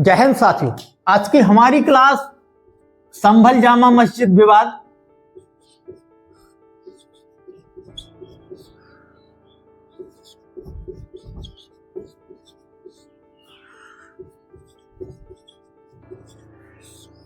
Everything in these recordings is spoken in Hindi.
जय हिंद साथियों, आज की हमारी क्लास संभल जामा मस्जिद विवाद।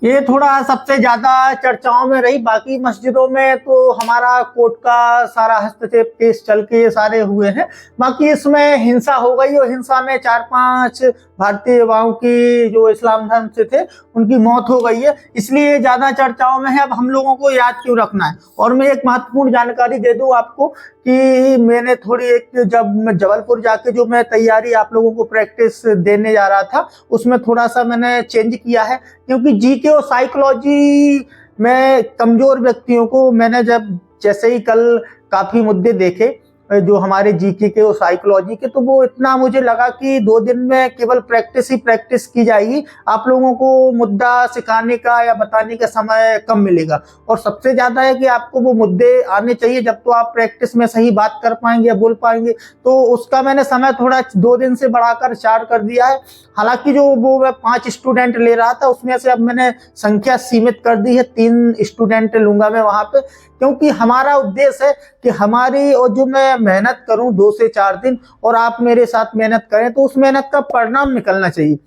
ये थोड़ा सबसे ज्यादा चर्चाओं में रही। बाकी मस्जिदों में तो हमारा कोर्ट का सारा हस्तक्षेप केस चल के सारे हुए हैं। बाकी इसमें हिंसा हो गई और हिंसा में 4-5 भारतीय युवाओं की जो इस्लाम धर्म से थे उनकी मौत हो गई है, इसलिए ज्यादा चर्चाओं में है। अब हम लोगों को याद क्यों रखना है। और मैं एक महत्वपूर्ण जानकारी दे दूं आपको कि मैंने थोड़ी जब मैं जबलपुर जाके जो मैं तैयारी आप लोगों को प्रैक्टिस देने जा रहा था उसमें थोड़ा सा मैंने चेंज किया है, क्योंकि जीके और साइकोलॉजी में कमजोर व्यक्तियों को मैंने जैसे ही कल काफी मुद्दे देखे जो हमारे जीके के और साइकोलॉजी के, तो वो इतना मुझे लगा कि 2 दिन में केवल प्रैक्टिस ही प्रैक्टिस की जाएगी, आप लोगों को मुद्दा सिखाने का या बताने का समय कम मिलेगा। और सबसे ज्यादा है कि आपको वो मुद्दे आने चाहिए, जब तो आप प्रैक्टिस में सही बात कर पाएंगे या बोल पाएंगे। तो उसका मैंने समय थोड़ा 2 दिन से बढ़ाकर 4 कर दिया है। हालांकि जो वो मैं 5 स्टूडेंट ले रहा था उसमें से अब मैंने संख्या सीमित कर दी है, 3 स्टूडेंट लूंगा मैं वहां पे, क्योंकि हमारा उद्देश्य है कि हमारी और जो मैं मेहनत करूं 2 से 4 दिन और आप मेरे साथ मेहनत करें तो उस मेहनत का परिणाम निकलना चाहिए।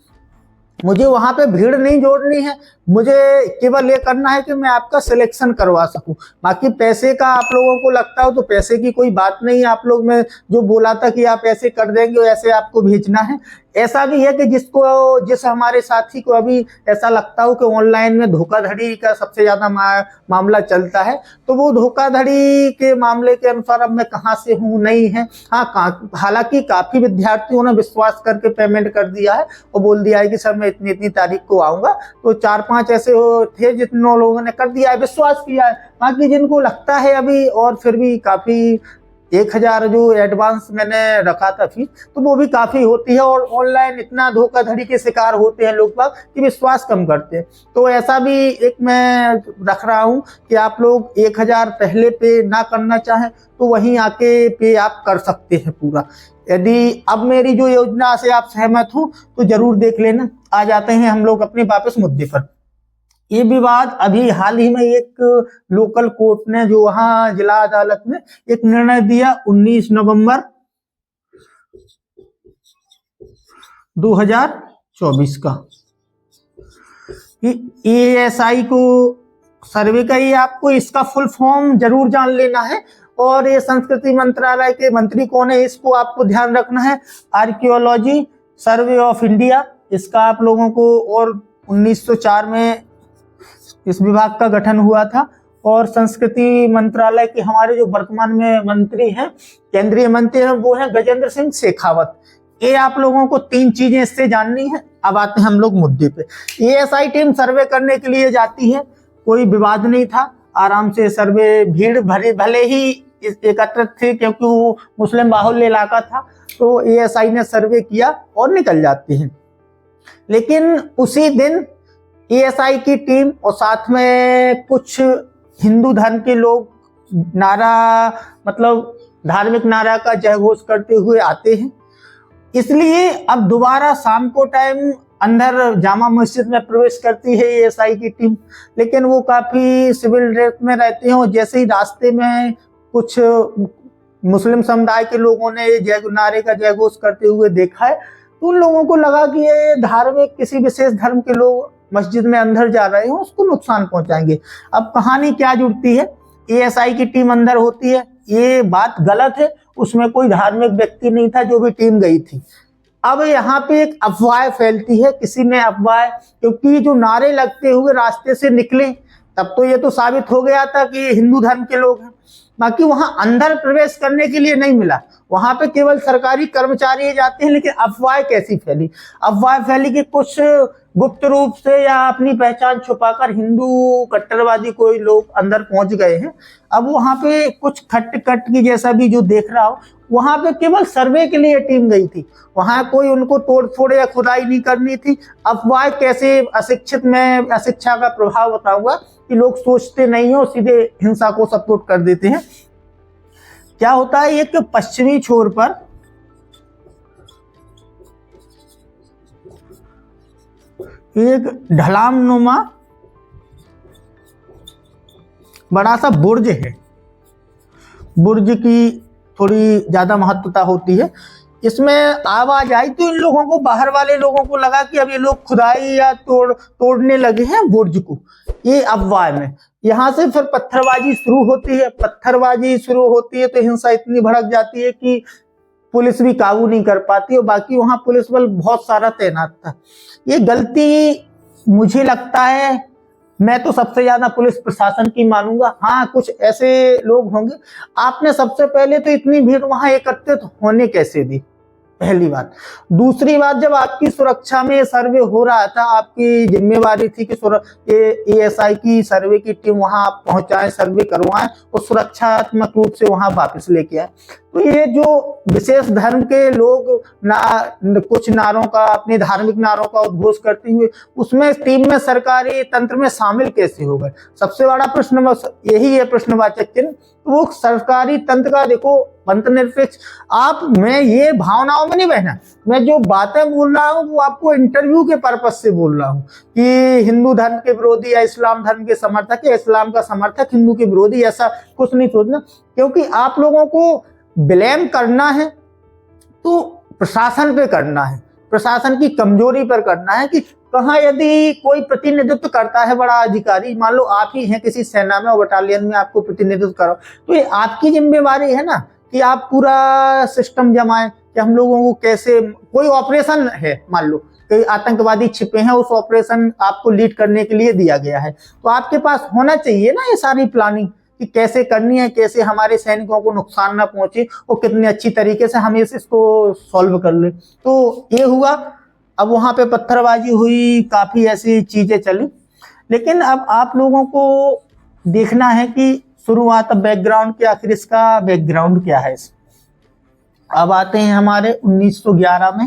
मुझे वहां पे भीड़ नहीं जोड़नी है, मुझे केवल ये करना है कि मैं आपका सिलेक्शन करवा सकूं। बाकी पैसे का आप लोगों को लगता हो तो पैसे की कोई बात नहीं है। आप लोग में जो बोला था कि आप ऐसे कर देंगे ऐसे आपको भेजना है। ऐसा भी है कि जिस हमारे साथी को अभी ऐसा लगता हो कि ऑनलाइन में धोखाधड़ी का सबसे ज्यादा मामला चलता है, तो वो धोखाधड़ी के मामले के अनुसार अब मैं कहाँ से हूँ नहीं है। हाँ, हालांकि काफी विद्यार्थियों ने विश्वास करके पेमेंट कर दिया है और बोल दिया है कि सर मैं इतनी तारीख को आऊंगा। तो 4-5 ऐसे थे जितने लोगों ने कर दिया है, विश्वास किया है। बाकी जिनको लगता है अभी, और फिर भी काफी 1000 जो एडवांस मैंने रखा था फीस, तो वो भी काफी होती है। और ऑनलाइन इतना धोखाधड़ी के शिकार होते हैं लोग बाग कि विश्वास कम करते हैं। तो ऐसा भी एक मैं रख रहा हूं कि आप लोग 1000 पहले पे ना करना चाहें तो वहीं आके पे आप कर सकते हैं पूरा। यदि अब मेरी जो योजना से आप सहमत हो तो जरूर देख लेना। आ जाते हैं हम लोग अपने वापस मुद्दे पर। ये विवाद अभी हाल ही में एक लोकल कोर्ट ने जो वहां जिला अदालत में एक निर्णय दिया 19 नवंबर 2024 का, ESI को सर्वे का। ये आपको इसका फुल फॉर्म जरूर जान लेना है। और ये संस्कृति मंत्रालय के मंत्री कौन है इसको आपको ध्यान रखना है। आर्कियोलॉजी सर्वे ऑफ इंडिया, इसका आप लोगों को, और 1904 में इस विभाग का गठन हुआ था। और संस्कृति मंत्रालय के हमारे जो वर्तमान में मंत्री हैं, केंद्रीय मंत्री हैं, वो हैं गजेंद्र सिंह शेखावत। ये आप लोगों को 3 चीजें इससे जाननी है। अब आते हैं हम लोग मुद्दे पे। ESI टीम सर्वे करने के लिए जाती है, कोई विवाद नहीं था, आराम से सर्वे, भीड़ भले ही एकत्रित थे क्योंकि वो मुस्लिम बाहुल्य इलाका था, तो ESI ने सर्वे किया और निकल जाते हैं। लेकिन उसी दिन ESI की टीम और साथ में कुछ हिंदू धर्म के लोग नारा, मतलब धार्मिक नारा का जयघोष करते हुए आते हैं। इसलिए अब दोबारा शाम को टाइम अंदर जामा मस्जिद में प्रवेश करती है ESI की टीम। लेकिन वो काफी सिविल ड्रेस में रहते हैं और जैसे ही रास्ते में कुछ मुस्लिम समुदाय के लोगों ने नारे का जयघोष करते हुए देखा है, तो उन लोगों को लगा कि ये धार्मिक किसी विशेष धर्म के लोग मस्जिद में अंदर जा रहे हो, उसको नुकसान पहुंचाएंगे। अब कहानी क्या जुड़ती है, ESI की टीम अंदर होती है, ये बात गलत है, उसमें कोई धार्मिक व्यक्ति नहीं था जो भी टीम गई थी। अब यहाँ पे एक अफवाह फैलती है, किसी ने अफवाह, क्योंकि जो नारे लगते हुए रास्ते से निकले तब तो ये तो साबित हो गया था कि हिंदू धर्म के लोग हैं। बाकी वहां अंदर प्रवेश करने के लिए नहीं मिला, वहां पे केवल सरकारी कर्मचारी जाते हैं। लेकिन अफवाह कैसी फैली, अफवाह फैली कि कुछ गुप्त रूप से या अपनी पहचान छुपाकर हिंदू कट्टरवादी कोई लोग अंदर पहुंच गए हैं। अब वहां पे कुछ खट की जैसा भी जो देख रहा हो, वहां पे केवल सर्वे के लिए टीम गई थी, वहां कोई उनको तोड़फोड़ या खुदाई नहीं करनी थी। अफवाह कैसे, अशिक्षित में अशिक्षा का प्रभाव बताऊंगा कि लोग सोचते नहीं हो, सीधे हिंसा को सपोर्ट कर देते हैं। क्या होता है, एक पश्चिमी छोर पर एक ढलान नुमा बड़ा सा बुर्ज है। बुर्ज की थोड़ी ज्यादा महत्वता होती है। इसमें आवाज आई तो इन लोगों को, बाहर वाले लोगों को लगा कि अब ये लोग खुदाई या तोड़ने लगे हैं बुर्ज को। ये अफवाह में, यहाँ से फिर पत्थरबाजी शुरू होती है। पत्थरबाजी शुरू होती है तो हिंसा इतनी भड़क जाती है कि पुलिस भी काबू नहीं कर पाती, और बाकी वहां पुलिस बल बहुत सारा तैनात था। ये गलती मुझे लगता है, मैं तो सबसे ज्यादा पुलिस प्रशासन की मानूंगा। हाँ, कुछ ऐसे लोग होंगे। आपने सबसे पहले तो इतनी भीड़ वहां एकत्रित होने कैसे दी, पहली बात। दूसरी बात, जब आपकी सुरक्षा में सर्वे हो रहा था, आपकी जिम्मेवारी थी कि एएसआई की सर्वे की टीम वहां आप पहुंचाएं, सर्वे करवाएं और सुरक्षात्मक रूप से वहां वापस लेके आए। तो ये जो विशेष धर्म के लोग कुछ नारों का, अपने धार्मिक नारों का उद्घोष करते हुए उसमें टीम में सरकारी तंत्र में शामिल कैसे हो गए, सबसे बड़ा प्रश्न यही है, प्रश्नवाचक चिन्ह। वो सरकारी तंत्र का देखो, पंथ निरपेक्ष, आप, मैं ये भावनाओं में नहीं बहना, मैं जो बातें बोल रहा हूँ वो आपको इंटरव्यू के पर्पज से बोल रहा हूँ कि हिंदू धर्म के विरोधी या इस्लाम धर्म के समर्थक या इस्लाम का समर्थक हिंदू के विरोधी, ऐसा कुछ नहीं सोचना। क्योंकि आप लोगों को ब्लेम करना है तो प्रशासन पे करना है, प्रशासन की कमजोरी पर करना है कि कहाँ यदि कोई प्रतिनिधित्व करता है बड़ा अधिकारी, मान लो आप ही हैं किसी सेना में और बटालियन में, आपको प्रतिनिधित्व करो, तो ये आपकी जिम्मेवारी है ना कि आप पूरा सिस्टम जमाएं कि हम लोगों को कैसे, कोई ऑपरेशन है, मान लो कई आतंकवादी छिपे हैं, उस ऑपरेशन आपको लीड करने के लिए दिया गया है, तो आपके पास होना चाहिए ना ये सारी प्लानिंग कि कैसे करनी है, कैसे हमारे सैनिकों को नुकसान ना पहुंचे और कितने अच्छी तरीके से हम इसको सॉल्व कर ले। तो ये हुआ। अब वहां पे पत्थरबाजी हुई, काफी ऐसी चीजें चली, लेकिन अब आप लोगों को देखना है कि शुरुआत, बैकग्राउंड क्या, आखिर इसका बैकग्राउंड क्या है। अब आते हैं हमारे 1911 में।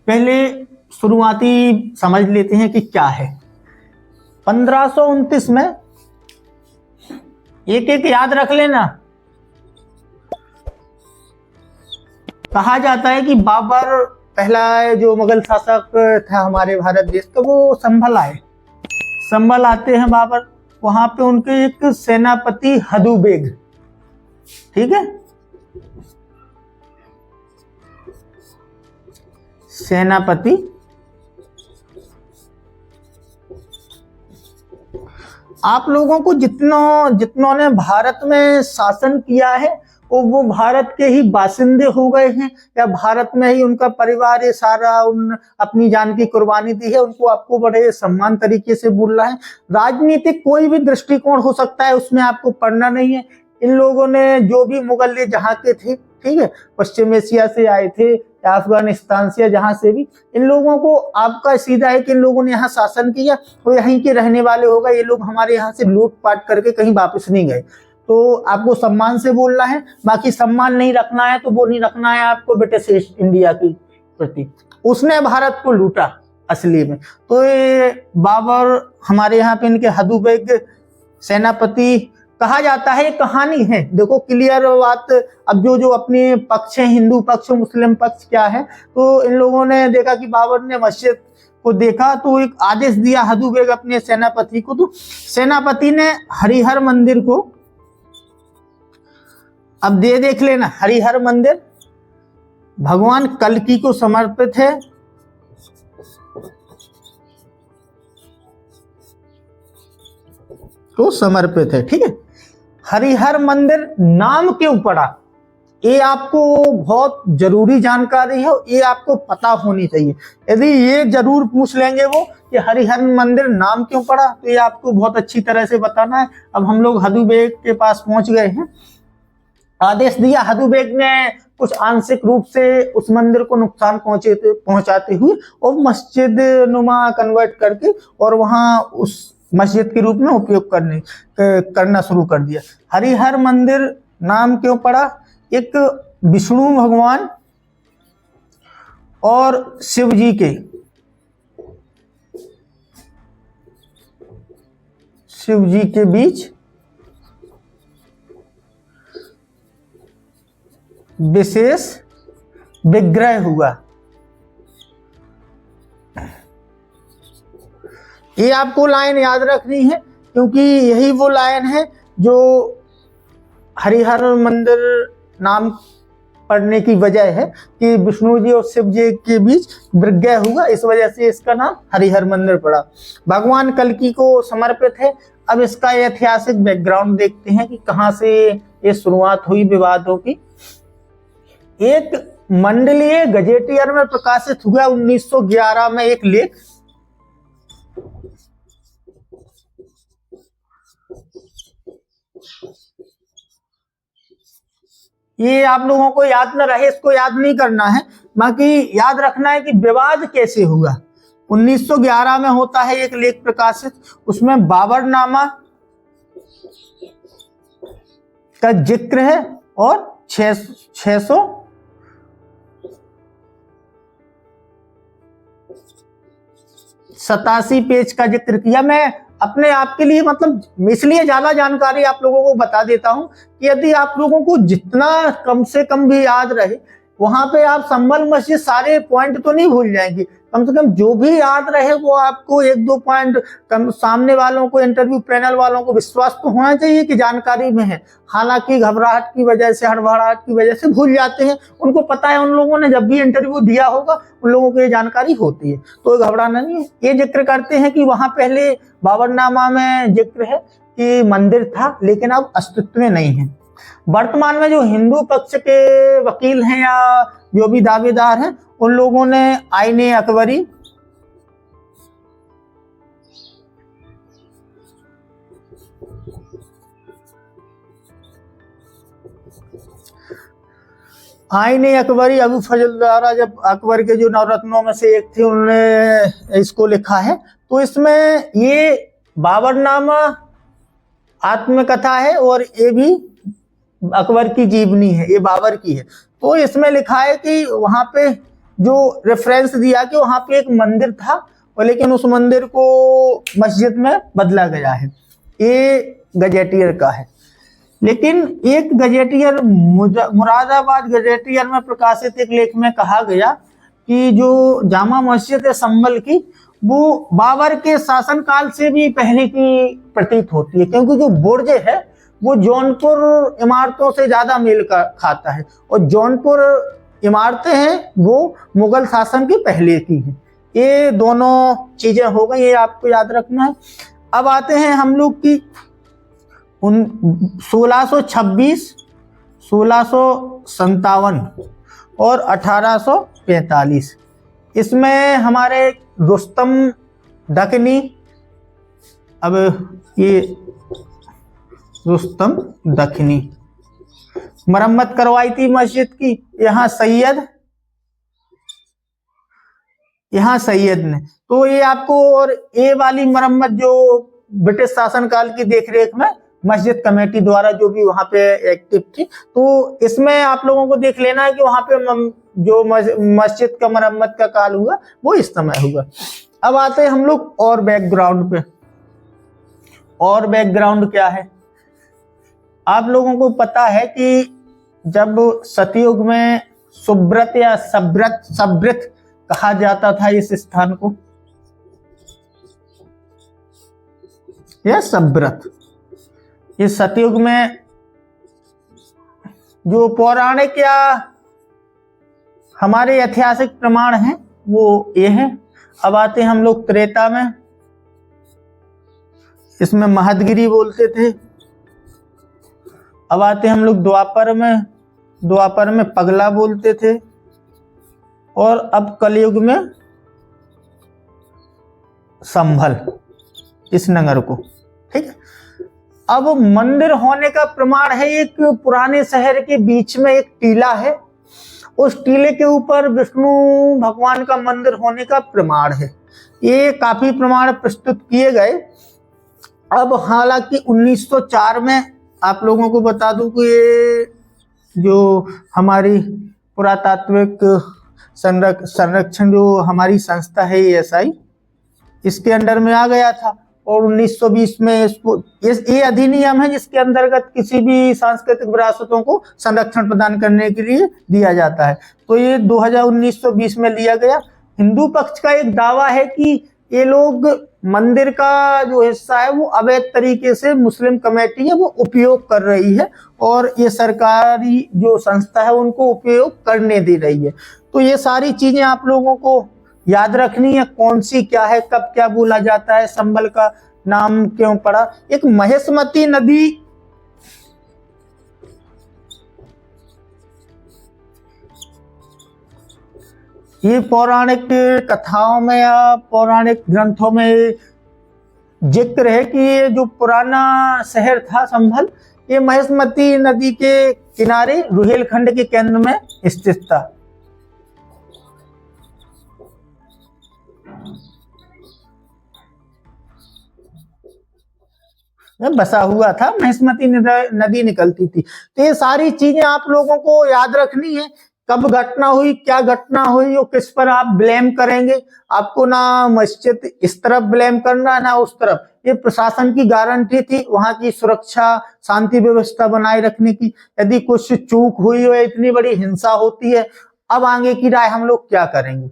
पहले शुरुआती समझ लेते हैं कि क्या है। 1529 में, एक एक याद रख लेना, कहा जाता है कि बाबर पहला जो मुगल शासक था हमारे भारत देश का, वो संभल आए। संभल आते हैं बाबर, वहां पे उनके एक सेनापति हदू बेग, ठीक है, सेनापति आप लोगों को जितनों ने भारत में शासन किया है वो भारत के ही बासिंदे हो गए हैं, या भारत में ही उनका परिवार ये सारा उन अपनी जान की कुर्बानी दी है, उनको आपको बड़े सम्मान तरीके से बोल रहा है। राजनीतिक कोई भी दृष्टिकोण हो सकता है, उसमें आपको पढ़ना नहीं है। इन लोगों ने जो भी मुगल जहाँ के थे, ठीक है, पश्चिम एशिया से आए थे या अफगानिस्तान से या जहां से भी, इन लोगों को आपका सीधा है कि इन लोगों ने यहाँ शासन किया तो यहीं के रहने वाले हो गए, ये लोग हमारे यहाँ से लूटपाट करके कहीं वापस नहीं गए। तो आपको सम्मान से बोलना है, बाकी सम्मान नहीं रखना है तो वो नहीं रखना है आपको ब्रिटिश इंडिया के प्रति। उसने भारत को लूटा असली में। तो ये बाबर हमारे यहाँ पे इनके हदू बेग सेनापति कहा जाता है, कहानी है, देखो क्लियर बात। अब जो अपने पक्ष है, हिंदू पक्ष मुस्लिम पक्ष क्या है, तो इन लोगों ने देखा कि बाबर ने मस्जिद को देखा तो एक आदेश दिया हदू बेग अपने सेनापति को, तो सेनापति ने हरिहर मंदिर को, अब देख लेना, हरिहर मंदिर भगवान कल्कि को समर्पित है। तो समर्पित है, ठीक है। हरिहर मंदिर नाम क्यों पड़ा, ये आपको बहुत जरूरी जानकारी है, ये आपको पता होनी चाहिए। यदि ये जरूर पूछ लेंगे वो कि हरिहर मंदिर नाम क्यों पड़ा, तो ये आपको बहुत अच्छी तरह से बताना है। अब हम लोग हदू बेग के पास पहुंच गए हैं। आदेश दिया हदू बेग ने कुछ आंशिक रूप से उस मंदिर को नुकसान पहुंचाते हुए और मस्जिद नुमा कन्वर्ट करके और वहां उस मस्जिद के रूप में उपयोग करना शुरू कर दिया। हरिहर मंदिर नाम क्यों पड़ा, एक विष्णु भगवान और शिव जी के बीच विशेष विग्रह हुआ। ये आपको लाइन याद रखनी है, क्योंकि यही वो लाइन है जो हरिहर मंदिर नाम पड़ने की वजह है कि विष्णु जी और शिव जी के बीच विग्रह हुआ, इस वजह से इसका नाम हरिहर मंदिर पड़ा। भगवान कल्कि को समर्पित है। अब इसका ऐतिहासिक बैकग्राउंड देखते हैं कि कहां से ये शुरुआत हुई विवादों की। एक मंडलीय गजेटियर में प्रकाशित हुआ 1911 में एक लेख, ये आप लोगों को याद न रहे, इसको याद नहीं करना है, बाकी याद रखना है कि विवाद कैसे हुआ। 1911 में होता है एक लेख प्रकाशित, उसमें बाबरनामा का जिक्र है और 687 पेज का जिक्र किया। मैं अपने आप के लिए मतलब इसलिए ज्यादा जानकारी आप लोगों को बता देता हूं कि यदि आप लोगों को जितना कम से कम भी याद रहे, वहां पे आप संभल मस्जिद सारे पॉइंट तो नहीं भूल जाएंगे, कम से कम जो भी याद रहे वो आपको एक दो पॉइंट कम, सामने वालों को, इंटरव्यू पैनल वालों को विश्वास तो होना चाहिए कि जानकारी में है। हालांकि घबराहट की वजह से, हड़बड़ाहट की वजह से भूल जाते हैं, उनको पता है, उन लोगों ने जब भी इंटरव्यू दिया होगा उन लोगों को ये जानकारी होती है, तो घबराना नहीं है। ये जिक्र करते हैं कि वहां पहले बाबरनामा में जिक्र है कि मंदिर था लेकिन अब अस्तित्व में नहीं है। वर्तमान में जो हिंदू पक्ष के वकील हैं या जो भी दावेदार हैं, उन लोगों ने आईने अकबरी अबू फजल द्वारा, जब अकबर के जो नवरत्नों में से एक थे, उन्होंने इसको लिखा है। तो इसमें ये बाबरनामा आत्मकथा है और ये भी अकबर की जीवनी है, ये बाबर की है। तो इसमें लिखा है कि वहां पे जो रेफरेंस दिया कि वहां पे एक मंदिर था और लेकिन उस मंदिर को मस्जिद में बदला गया है, ये गजेटियर का है। लेकिन एक गजेटियर, मुरादाबाद गजेटियर में प्रकाशित एक लेख में कहा गया कि जो जामा मस्जिद है संभल की, वो बाबर के शासनकाल से भी पहले की प्रतीत होती है, क्योंकि जो बुर्ज है वो जौनपुर इमारतों से ज्यादा मेल खाता है और जौनपुर इमारतें हैं वो मुगल शासन के पहले की हैं। ये दोनों चीजें हो गई, ये आपको याद रखना है। अब आते हैं हम लोग की 1626, 1657 और 1845। इसमें हमारे रुस्तम दक्कनी, अब ये रुस्तम दक्कनी मरम्मत करवाई थी मस्जिद की। यहाँ सैयद ने, तो ये आपको, और ये वाली मरम्मत जो ब्रिटिश शासनकाल की देखरेख में मस्जिद कमेटी द्वारा जो भी वहां पे एक्टिव थी, तो इसमें आप लोगों को देख लेना है कि वहां पे जो मस्जिद का मरम्मत का काल हुआ वो इस समय हुआ। अब आते हैं हम लोग और बैकग्राउंड पे। और बैकग्राउंड क्या है, आप लोगों को पता है कि जब सतयुग में सुब्रत या सब्रत कहा जाता था इस स्थान को, या सब्रत, इस सतयुग में जो पौराणिक या हमारे ऐतिहासिक प्रमाण हैं वो ये है। अब आते हैं हम लोग त्रेता में, इसमें महदगिरी बोलते थे। अब आते हैं हम लोग द्वापर में पगला बोलते थे, और अब कलयुग में संभल, इस नगर को, ठीक है। अब मंदिर होने का प्रमाण है, एक पुराने शहर के बीच में एक टीला है, उस टीले के ऊपर विष्णु भगवान का मंदिर होने का प्रमाण है। ये काफी प्रमाण प्रस्तुत किए गए। अब हालांकि 1904 में आप लोगों को बता दूं कि ये जो हमारी पुरातात्विक संरक्षण जो हमारी संस्था है ESI, इसके अंडर में आ गया था, और 1920 में इसको ये अधिनियम है जिसके अंतर्गत किसी भी सांस्कृतिक विरासतों को संरक्षण प्रदान करने के लिए दिया जाता है। तो ये 1920 में लिया गया। हिंदू पक्ष का एक दावा है कि ये लोग मंदिर का जो हिस्सा है वो अवैध तरीके से मुस्लिम कमेटी है वो उपयोग कर रही है और ये सरकारी जो संस्था है उनको उपयोग करने दे रही है। तो ये सारी चीजें आप लोगों को याद रखनी है, कौन सी क्या है, कब क्या बोला जाता है, संभल का नाम क्यों पड़ा। एक महेशमती नदी ये पौराणिक कथाओं में या पौराणिक ग्रंथों में जिक्र है कि ये जो पुराना शहर था संभल, ये महेशमती नदी के किनारे रुहेलखंड के केंद्र में स्थित था। बसा हुआ था, महेशमती नदी निकलती थी। तो ये सारी चीजें आप लोगों को याद रखनी है, कब घटना हुई, क्या घटना हुई और किस पर आप ब्लेम करेंगे। आपको ना मस्जिद इस तरफ ब्लेम करना ना उस तरफ। ये प्रशासन की गारंटी थी वहां की सुरक्षा शांति व्यवस्था बनाए रखने की। यदि कुछ चूक हुई हो, इतनी बड़ी हिंसा होती है, अब आगे की राय हम लोग क्या करेंगे।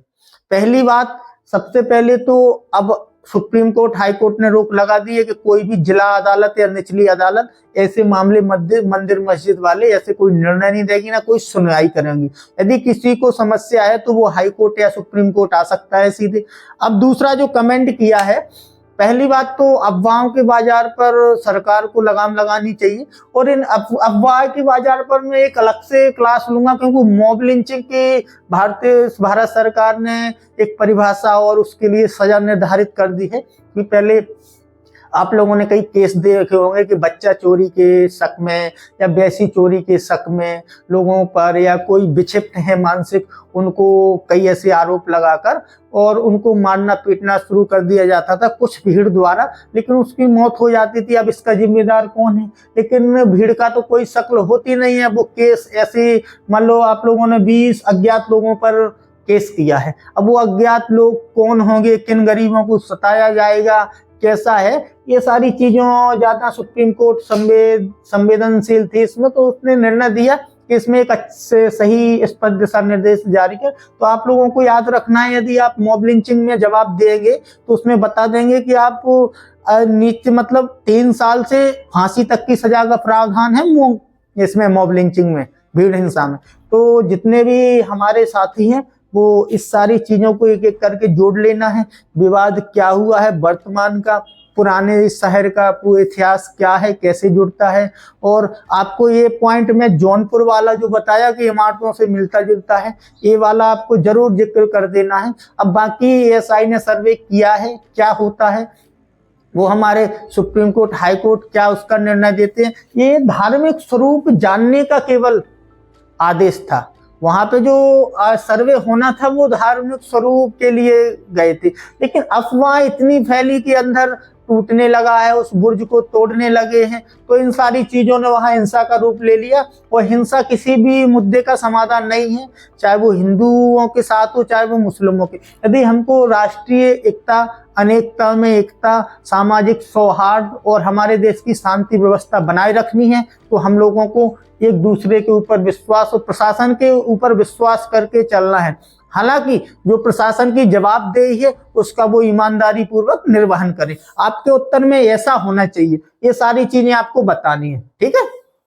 पहली बात, सबसे पहले तो अब सुप्रीम कोर्ट हाई कोर्ट ने रोक लगा दी है कि कोई भी जिला अदालत या निचली अदालत ऐसे मामले मंदिर मस्जिद वाले ऐसे कोई निर्णय नहीं देगी, ना कोई सुनवाई करेंगी। यदि किसी को समस्या है तो वो हाई कोर्ट या सुप्रीम कोर्ट आ सकता है सीधे। अब दूसरा जो कमेंट किया है, पहली बात तो अफवाहों के बाजार पर सरकार को लगाम लगानी चाहिए और इन अफवाह के बाजार पर मैं एक अलग से क्लास लूंगा, क्योंकि मॉब लिंचिंग के भारत सरकार ने एक परिभाषा और उसके लिए सजा निर्धारित कर दी है कि पहले आप लोगों ने कई केस देखे होंगे कि बच्चा चोरी के शक में या वैसी चोरी के शक में लोगों पर या कोई विक्षिप्त है मानसिक, उनको कई ऐसे आरोप लगाकर और उनको मारना पीटना शुरू कर दिया जाता था कुछ भीड़ द्वारा, लेकिन उसकी मौत हो जाती थी। अब इसका जिम्मेदार कौन है? लेकिन भीड़ का तो कोई शक्ल होती नहीं है। वो केस ऐसे, मान लो आप लोगों ने 20 अज्ञात लोगों पर केस किया है, अब वो अज्ञात लोग कौन होंगे, किन गरीबों को सताया जाएगा, कैसा है, ये सारी चीजों ज्यादा सुप्रीम कोर्ट संवेदनशील थी इसमें, तो उसने निर्णय दिया कि इसमें एक अच्छे सही स्पष्ट दिशा निर्देश जारी कर। तो आप लोगों को याद रखना है, यदि आप मॉब लिंचिंग में जवाब देंगे तो उसमें बता देंगे कि आप नीचे मतलब 3 साल से फांसी तक की सजा का प्रावधान है इसमें मॉब लिंचिंग में, भीड़ हिंसा में। तो जितने भी हमारे साथी हैं वो इस सारी चीजों को एक एक करके जोड़ लेना है। विवाद क्या हुआ है वर्तमान का, पुराने शहर का पूरा इतिहास क्या है, कैसे जुड़ता है, और आपको ये पॉइंट में जौनपुर वाला जो बताया कि इमारतों से मिलता जुलता है, ये वाला आपको जरूर जिक्र कर देना है। अब बाकी एएसआई ने सर्वे किया है, क्या होता है वो हमारे सुप्रीम कोर्ट हाई कोर्ट क्या उसका निर्णय देते हैं। ये धार्मिक स्वरूप जानने का केवल आदेश था, वहां पे जो सर्वे होना था वो धार्मिक स्वरूप के लिए गए थे। लेकिन अफवाह इतनी फैली कि अंदर टूटने लगा है, उस बुर्ज को तोड़ने लगे हैं, तो इन सारी चीजों ने वहां हिंसा का रूप ले लिया। और हिंसा किसी भी मुद्दे का समाधान नहीं है, चाहे वो हिंदुओं के साथ हो चाहे वो मुस्लिमों के। यदि हमको राष्ट्रीय एकता, अनेकता में एकता, सामाजिक सौहार्द और हमारे देश की शांति व्यवस्था बनाए रखनी है तो हम लोगों को एक दूसरे के ऊपर विश्वास और प्रशासन के ऊपर विश्वास करके चलना है। हालांकि जो प्रशासन की जवाबदेही है उसका वो ईमानदारी पूर्वक निर्वहन करे। आपके उत्तर में ऐसा होना चाहिए, ये सारी चीजें आपको बतानी है, ठीक है।